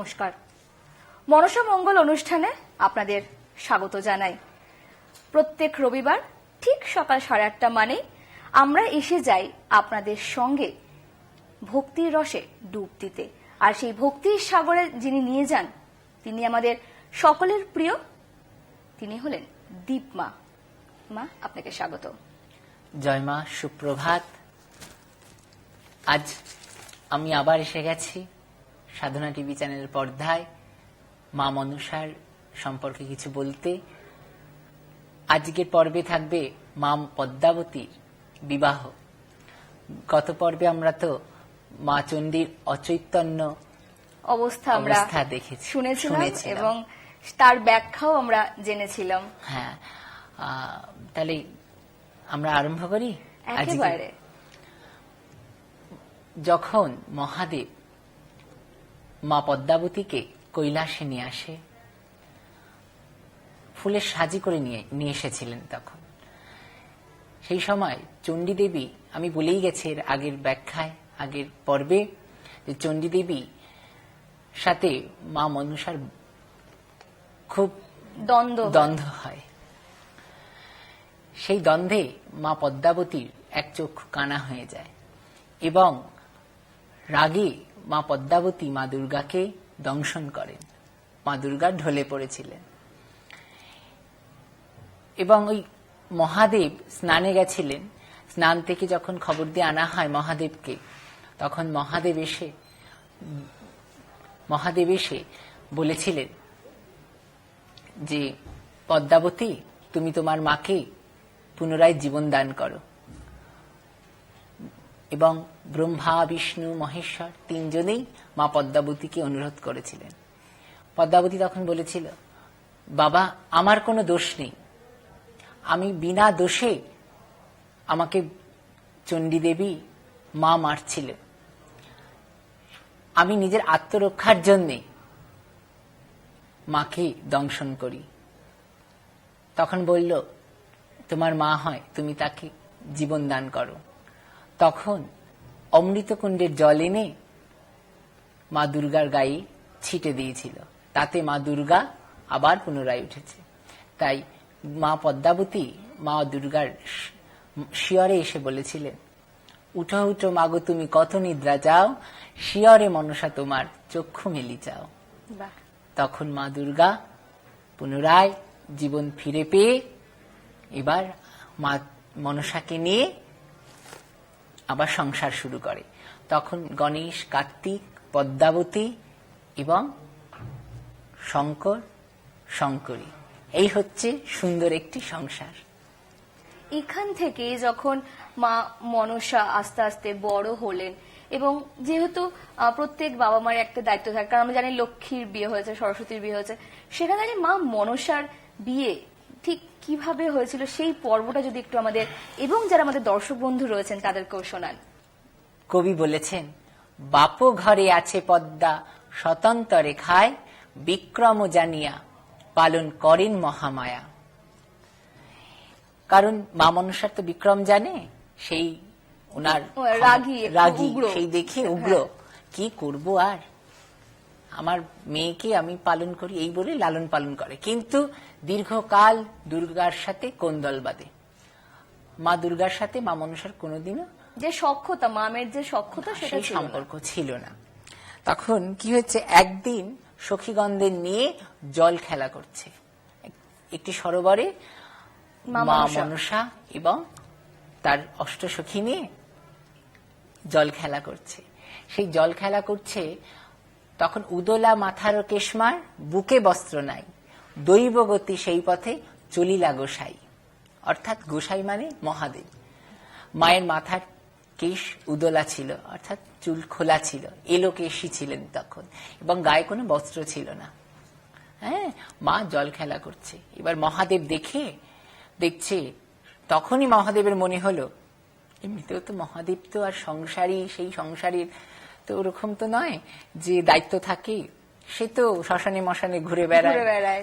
নমস্কার। মনসা মঙ্গল অনুষ্ঠানে আপনাদের স্বাগত জানাই। প্রত্যেক রবিবার ঠিক সকাল 8:30 মানে আমরা এসে যাই আপনাদের সঙ্গে ভক্তির রসে ডুব দিতে। আর সেই ভক্তির সাগরে যিনি নিয়ে যান তিনি আমাদের সকলের প্রিয়, তিনি হলেন দীপমা। মা, আপনাকে স্বাগত। জয় মা, সুপ্রভাত। আজ আমি আবার এসে গেছি সাধনা টিভি চ্যানেলের পর্দায় মা মনসার সম্পর্কে কিছু বলতে। আজকের পর্বে থাকবে মা পদ্মাবতীর বিবাহ। গত পর্বে আমরা তো মা চণ্ডীর অচৈতন্য অবস্থা দেখেছি, শুনেছিলাম এবং তার ব্যাখ্যাও আমরা জেনেছিলাম। হ্যাঁ, তাহলে আমরা আরম্ভ করি। একেবারে। যখন মহাদেব মা পদ্মাবতীকে কৈলাসে নিয়ে আসে, ফুলের সাজি করে নিয়ে এসেছিলেন, তখন সেই সময় চণ্ডী দেবী, আমি বলেই গেছি এর আগের ব্যাখ্যায়, আগের পর্বে, যে চণ্ডী দেবী সাথে মা মনসার খুব দ্বন্দ্ব হয়। সেই দ্বন্দ্বে মা পদ্মাবতীর এক চক্ষু কানা হয়ে যায় এবং রাগে মা পদ্মাবতী মা দুর্গাকে দংশন করেন। মা দুর্গা ঢলে পড়েছিলেন এবং ওই মহাদেব স্নানে গেছিলেন। স্নান থেকে যখন খবর দিয়ে আনা হয় মহাদেবকে, তখন মহাদেব এসে বলেছিলেন যে পদ্মাবতী, তুমি তোমার মাকে পুনরায় জীবন দান করো। এবং ব্রহ্মা, বিষ্ণু, মহেশ্বর তিনজনেই মা পদ্মাবতীকে অনুরোধ করেছিলেন। পদ্মাবতী তখন বলেছিল, বাবা, আমার কোনো দোষ নেই, আমি বিনা দোষে আমাকে চণ্ডী দেবী মা মারছিল, আমি নিজের আত্মরক্ষার জন্যে মাকে দংশন করি। তখন বলল, তোমার মা হয়, তুমি তাকে জীবন দান করো। তখন অমৃতকুণ্ডের জল এনে মা দুর্গার গায়ে ছিটে দিয়েছিল, তাতে মা দুর্গা আবার পুনরায় উঠেছে। তাই মা পদ্মাবতী মা দুর্গার শিয়রে এসে বলেছিলেন, উঠো উঠো মাগো তুমি কত নিদ্রা যাও, শিয়রে মনসা তোমার চক্ষু মেলি চাও। তখন মা দুর্গা পুনরায় জীবন ফিরে পেয়ে এবার মা মনসাকে নিয়ে আবার সংসার শুরু করে। তখন গণেশ, কার্তিক, পদ্মাবতী এবং শঙ্কর, শঙ্করী, এই হচ্ছে সুন্দর একটি সংসার। এখান থেকে যখন মা মনসা আস্তে আস্তে বড় হলেন, এবং যেহেতু প্রত্যেক বাবা মায়ের একটা দায়িত্ব থাকে, কারণ আমরা জানি লক্ষ্মীর বিয়ে হয়েছে, সরস্বতীর বিয়ে হয়েছে, সেখানে মা মনসার বিয়ে ঠিক কিভাবে হয়েছিল সেই পর্বটা যদি একটু আমাদের এবং যারা আমাদের দর্শক বন্ধু রয়েছেন তাদেরকেও শোনান। কবি বলেছেন, বাপ ঘরে আছে পদ্মা স্বতন্ত্র রেখায়, বিক্রম জানিয়া পালন করেন মহামায়া। কারণ মা মনসার তো বিক্রম জানে, সেই ওনার রাগী, সেই দেখে উগ্র, কি করব আর, আমার মেয়েকে আমি পালন করি, এই বলে লালন পালন করে। কিন্তু দীর্ঘকাল দুর্গার সাথে কোন্দল বাঁধে। মা দুর্গার সাথে মা মনসার কোনোদিনও যে সখ্যতা, মামের যে সখ্যতা, সেটা সম্পর্ক ছিল না। তখন কি হচ্ছে, একদিন সখীগণদের নিয়ে জল খেলা করছে একটি সরোবরে, মা মনসা এবং তার অষ্টসখী নিয়ে জল খেলা করছে। সেই জল খেলা করছে, তখন উদলা মাথার কেশমার, বুকে বস্ত্র নাই, দৈব গতি সেই পথে চলিলা গোসাই। অর্থাৎ গোসাই মানে মহাদেব। মায়ের মাথার কেশ উদলা ছিল, অর্থাৎ চুল খোলা ছিল, এলো কেশই ছিলেন তখন, এবং গায়ে কোনো বস্ত্র ছিল না। হ্যাঁ, মা জল খেলা করছে। এবার মহাদেব দেখছে, তখনই মহাদেবের মনে হলো, এমনিতেও তো মহাদেব তো আর সংসারী, সেই সংসারীর তো ওরকম তো নয় যে দায়িত্ব থাকে, সে তো শ্মশানে মশানে ঘুরে বেড়ায়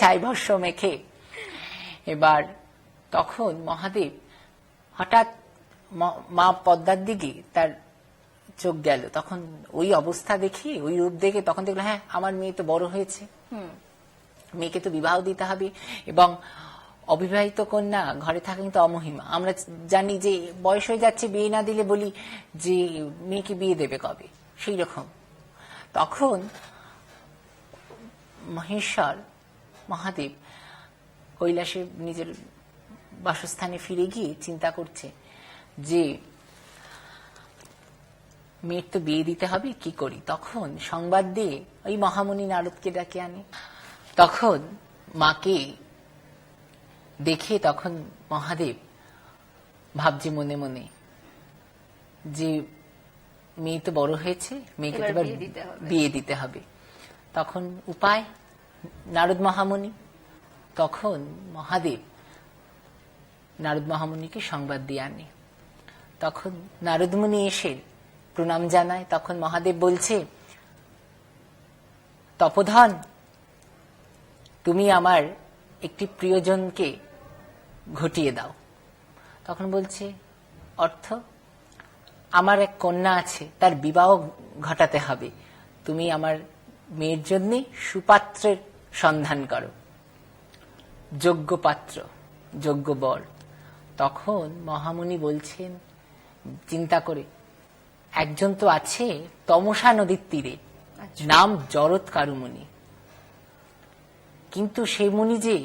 ছাই ভস্য মেখে। এবার তখন মহাদেব হঠাৎ মা পদ্মার দিকে তার চোখ গেল, তখন ওই অবস্থা দেখে, ওই রূপ দেখে তখন দেখলো হ্যাঁ আমার মেয়ে তো বড় হয়েছে, মেয়েকে তো বিবাহ দিতে হবে, এবং অবিবাহিত কন্যা ঘরে থাকা কিন্তু অমহিমা। আমরা জানি যে বয়স হয়ে যাচ্ছে, বিয়ে না দিলে বলি যে মেয়েকে বিয়ে দেবে কবে, সেই রকম। তখন মহেশ্বর মহাদেব কৈলাসে নিজের বাসস্থানে ফিরে গিয়ে চিন্তা করছে যে মেয়ের তো বিয়ে দিতে হবে, কি করি। তখন সংবাদ দিয়ে ওই মহামুনি নারদকে ডাকে আনে। তখন মাকে দেখে তখন মহাদেব ভাবছে মনে মনে যে মেয়ে তো বড় হয়েছে, মেয়েকে তো বিয়ে দিতে হবে। তখন উপায় নারদ মহামুনি। তখন মহাদেব নারদ মহামুনিকে সংবাদ দিয়ে আনে। তখন নারদ মুনি এসে প্রণাম জানায়। তখন মহাদেব বলছে, তপোধন, তুমি আমার একটি প্রিয়জনকে ঘটিয়ে দাও। তখন বলছে, অর্থ? আমার এক কন্যা আছে, তার বিবাহ ঘটাতে হবে, তুমি আমার মেয়ের জন্য সুপাত্রের সন্ধান করো, যোগ্য পাত্র, যোগ্য বর। তখন মহামুনি বলছেন চিন্তা করে, একজন তো আছে তমসা নদীর তীরে, নাম জরৎকারু মুনি, কিন্তু সেই মুনি যে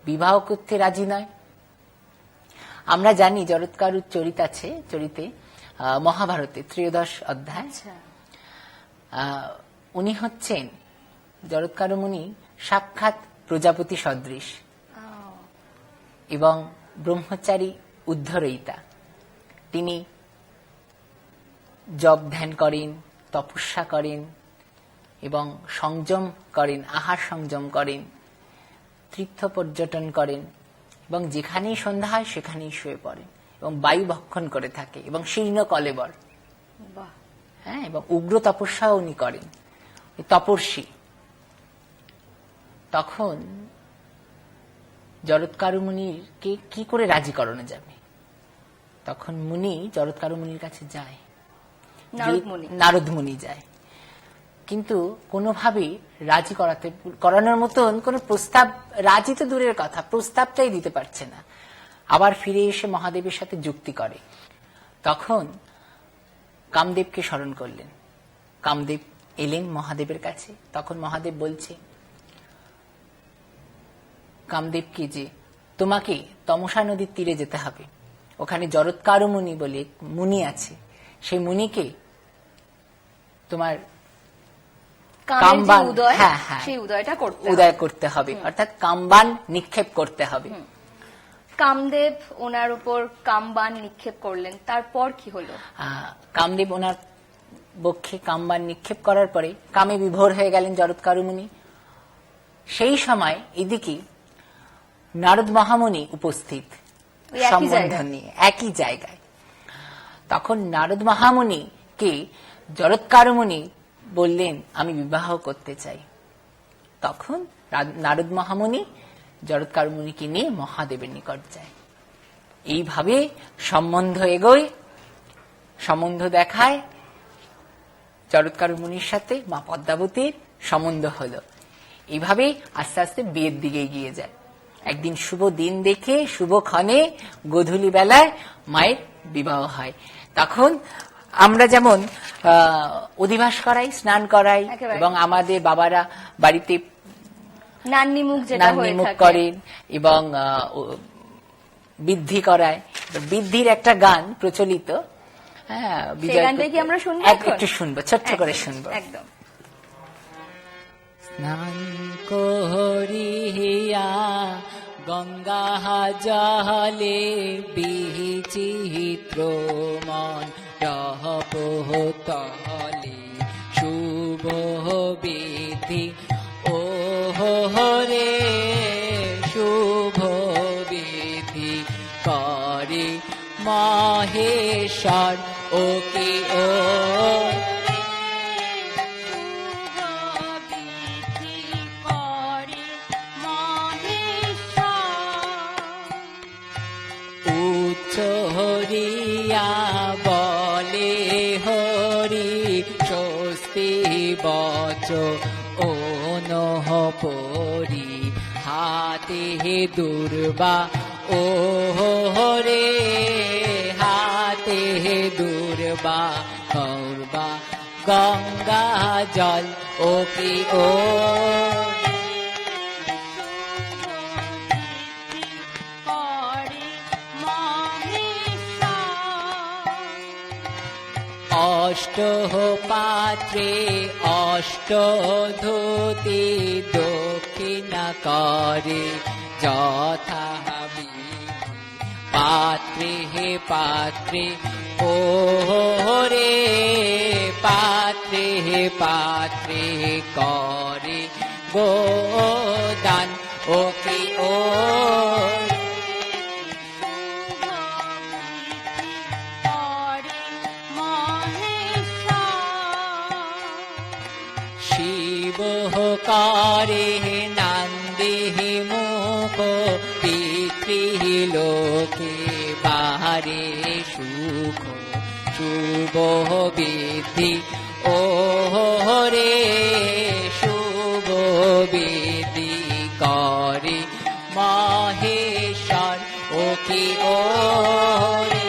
বিবাহ করতে রাজি নয়। আমরা জানি জরৎকারুর চরিত আছে, চরিতে মহাভারতে 13 অধ্যায়। উনি হচ্ছেন জরৎকারু মুনি সাক্ষাৎ প্রজাপতি সদৃশ এবং ব্রহ্মচারী উদ্ধরয়িতা। তিনি জপ ধ্যান করেন, তপস্যা করেন এবং সংযম করেন, আহার সংযম করেন, তীর্থ পর্যটন করেন এবং যেখানেই সন্ধ্যা হয় সেখানেই শুয়ে পড়েন এবং বায়ু ভক্ষণ করে থাকে এবং শীর্ণ কলেবর। হ্যাঁ, এবং উগ্র তপস্যাও উনি করেন, তপস্বী। তখন জরৎকারু মুনিকে কি করে রাজি করানো যাবে? তখন মুনি জরৎকারু মুনির কাছে যায়, নারদ মুনি যায়, কিন্তু কোনোভাবে রাজি করানোর মতন কোন প্রস্তাব, রাজি তো দূরের কথা, প্রস্তাবটাই দিতে পারছে না। আবার ফিরে এসে মহাদেবের সাথে যুক্তি করে। তখন কামদেবকে স্মরণ করলেন। কামদেব এলেন মহাদেবের কাছে। তখন মহাদেব বলছে কামদেবকে যে তোমাকে তমসা নদীর তীরে যেতে হবে, ওখানে জরৎকারু মুনি বলে মুনি আছে, সেই মুনিকে তোমার কামবান, উদয় করতে হবে, অর্থাৎ কামবান নিক্ষেপ করতে হবে। কামদেব ওনার উপর কামবান নিক্ষেপ করলেন, তারপর কি হলো? কামদেব ওনার বক্ষে কামবান নিক্ষেপ করার পরে কামে বিভোর হয়ে গেলেন জরৎকারু মুনি। সেই সময় এদিকে নারদ মহামুনি উপস্থিত, সম্বন্ধ নিয়ে একই জায়গায়। তখন নারদ মহামুনিকে জরৎকারু মুনি বললেন, আমি বিবাহ করতে চাই। তখন নারদ মহামুনি জরৎকারু মুনিকে নিয়ে মহাদেবের নিকট যায়। এইভাবে সম্বন্ধ এগোয়, সম্বন্ধ দেখায়। জরৎকারু মুনির সাথে মা পদ্মাবতীর সম্বন্ধ হলো। এইভাবে আস্তে আস্তে বিয়ের দিকে এগিয়ে যায়। একদিন শুভ দিন দেখে শুভক্ষণে গোধূলি বেলায় মায়ের বিবাহ হয়। তখন আমরা যেমন অধিবাস করাই, স্নান করাই, এবং আমাদের বাবারা বাড়িতে নান্নিমুখ করেন এবং বৃদ্ধি করায়। বৃদ্ধির একটা গান প্রচলিত, হ্যাঁ, একটু শুনবো, ছোট্ট করে শুনবো। একদম। স্নান করিয়া গঙ্গা জলে বিচিত্র মন তলে শুভ বিধি, ও হরে শুভ বিধি করে মহেশ্বর, ও কি ও হরিয়া বলে হরি বচ নহ পরি হাতে দুর্বা ও রে হাতে দুর্বা করবা গঙ্গা জল ও কি ও অষ্ট পাত্রে অষ্ট ধুতি দক্ষিণা করে যথা পাত্রে হে পাত্রে ও রে পাত্রে হে পাত্রে করে গোদান ও কি ও শিব করে নন্দে মুখ পিতৃলোকে বাহারে সুখ শুভ বিধি ও রে শুভ বিধি করে মহেশ্বর ও কি ও রে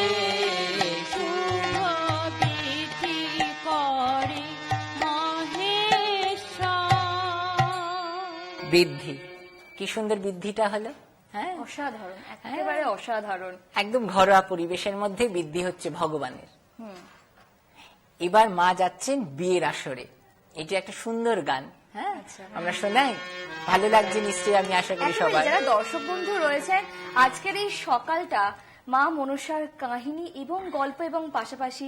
বৃদ্ধি কি সুন্দর বৃদ্ধিটা হলো, হ্যাঁ অসাধারণ, একেবারে অসাধারণ। একদম ঘরোয়া পরিবেশের মধ্যে বৃদ্ধি হচ্ছে ভগবানের। এবার মা যাচ্ছেন বিয়ের আসরে, এটি একটা সুন্দর গান, হ্যাঁ আমরা শোনাই, ভালো লাগছে নিশ্চয়ই, আমি আশা করি সবাই। যারা দর্শক বন্ধু রয়েছেন, আজকের এই সকালটা মা মনসার কাহিনী এবং গল্প এবং পাশাপাশি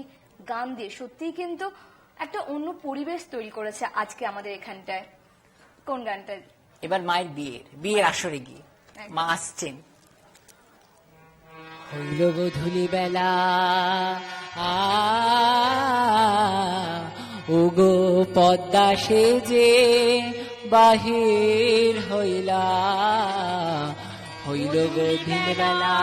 গান দিয়ে সত্যিই কিন্তু একটা অন্য পরিবেশ তৈরি করেছে আজকে আমাদের এখানটায়। কোন গানটা? এবার মায়ের বিয়ের আসরে গিয়ে মা আসছেন। হইল গধূলি বেলা ওগো পদ্মা সেজে বাহির হইলা, হইল গধূলি বেলা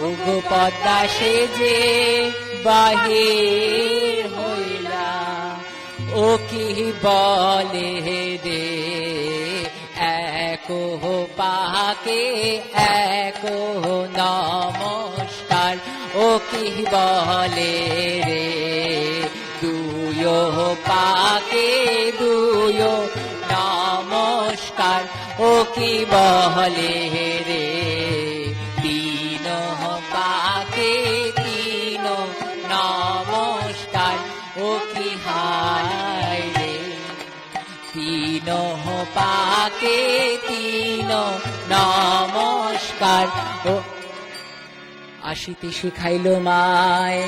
ওগো পদ্মা সেজে বাহির হইলা, ও কি বলে রে একো পাকে একো নমস্কার, ও কি বলে রে দুয় পাকে দুয় নমস্কার, ও কি বলে রে তিন পাকে তিন নমস্কার, ও কি হায় রে তিন পাকে তিন নমস্কার, ও আসিতে শিখাইল মায়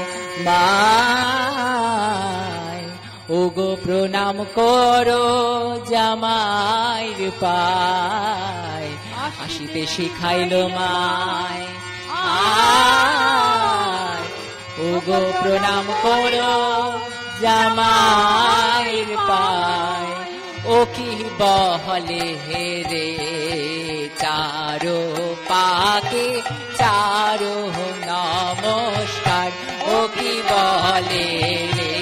মায় ওগো প্রণাম করো জামাইর পায়, আসিতে শিখাইল মায় আয় ওগো প্রণাম করো জামাইর পায়, ও কি বহলে রে চারো পাকে চারো নমস্কার, ও কি বলে রে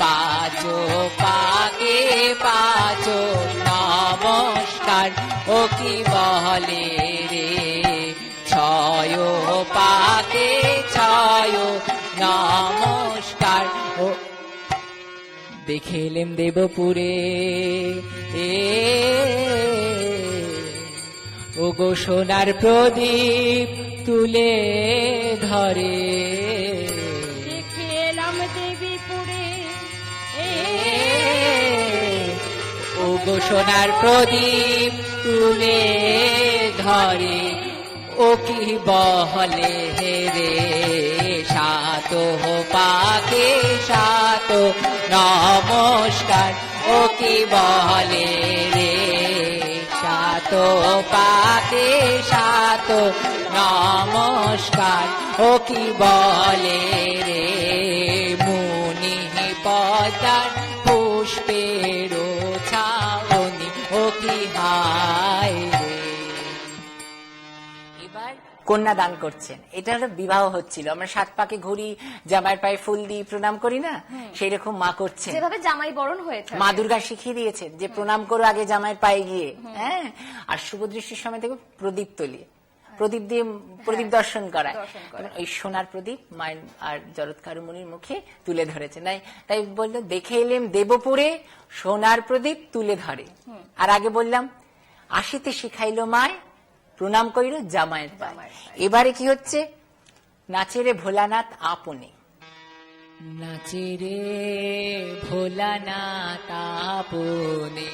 পাঁচো পাকে পাঁচো নমস্কার, ও কি বলে রে ছয় পাকে ছয় নমস্কার, ও দেখিলেম দেবপুরে ও গো সোনার প্রদীপ তুলে ধরে, দেখিলাম দেবীপুরে ও গো সোনার প্রদীপ তুলে ধরে, ও কি বহলে রে সাত পাকে সাত নমস্কার, ও কি বলে রে সাত পাকে সাত নমস্কার, ও কি বলে রে মুনি পদার পুষ্পের ছাউনি, ও কি হায় রে। এবার কন্যা দান করছেন। এটা হলো বিবাহ হচ্ছিল, আমরা 7 পাকে ঘুরি, জামাইয়ের পায়ে ফুল দিই, প্রণাম করি না, সেই রকম মা করছেন। যেভাবে জামাই বরণ হয়েছে মা দুর্গা শিখিয়ে দিয়েছেন যে প্রণাম করো আগে জামাইয়ের পায়ে গিয়ে, হ্যাঁ। আর শুভ দৃষ্টির সময় দেখো প্রদীপ তলি, প্রদীপ দিয়ে প্রদীপ দর্শন করায়, ওই সোনার প্রদীপ মায়ের আর জরৎকার মুনির মুখে তুলে ধরেছে। তাই বললো দেখে এলেম দেবপুরে সোনার প্রদীপ তুলে ধরে। আর আগে বললাম আসিতে শিখাইলো মায় প্রণাম করিল জামাইয়ের পায়ে। এবারে কি হচ্ছে, নাচেরে ভোলানাথ আপনে, নাচেরে ভোলানাথ আপনে,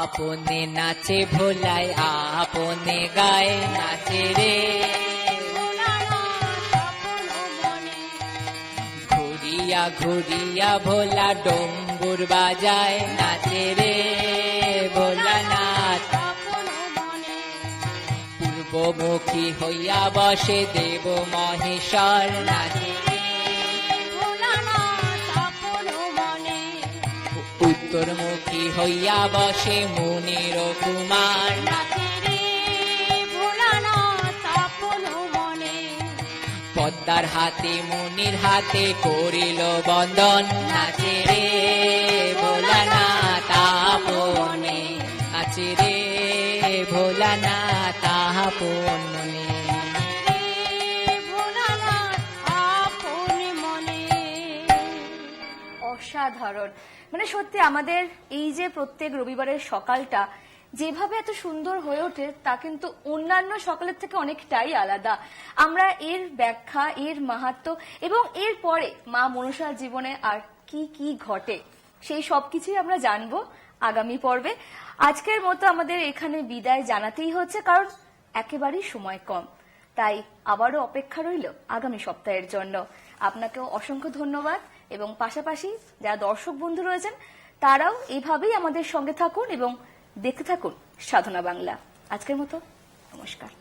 আপনে নাচে ভোলায় আপনে গায়, নাচে রে ঘুরিয়া ঘুরিয়া ভোলা ডম্বুর বাজায়, নাচে রে ভোলানাথ। পূর্বমুখী হইয়া বসে দেব মহেশ্বর, নাচে উত্তরমুখী হইয়া বসে মুনির কুমার, পদ্মার হাতে মুনির হাতে করিল বন্দন, নাচে রে ভোলানাথ আপনে, নাচে রে ভোলানাথ আপনে। অসাধারণ, মানে সত্যি আমাদের এই যে প্রত্যেক রবিবারের সকালটা যেভাবে এত সুন্দর হয়ে ওঠে তা কিন্তু অন্যান্য সকালের থেকে অনেকটাই আলাদা। আমরা এর ব্যাখ্যা, এর মাহাত্ম্য এবং এর পরে মা মনসার জীবনে আর কি কি ঘটে সেই সবকিছুই আমরা জানবো আগামী পর্বে। আজকের মতো আমাদের এখানে বিদায় জানাতেই হচ্ছে, কারণ একেবারেই সময় কম। তাই আবারও অপেক্ষা রইল আগামী সপ্তাহের জন্য। আপনাকেও অসংখ্য ধন্যবাদ এবং পাশাপাশি যারা দর্শক বন্ধু রয়েছেন তারাও এইভাবেই আমাদের সঙ্গে থাকুন এবং দেখতে থাকুন সাধনা বাংলা। আজকের মতো নমস্কার।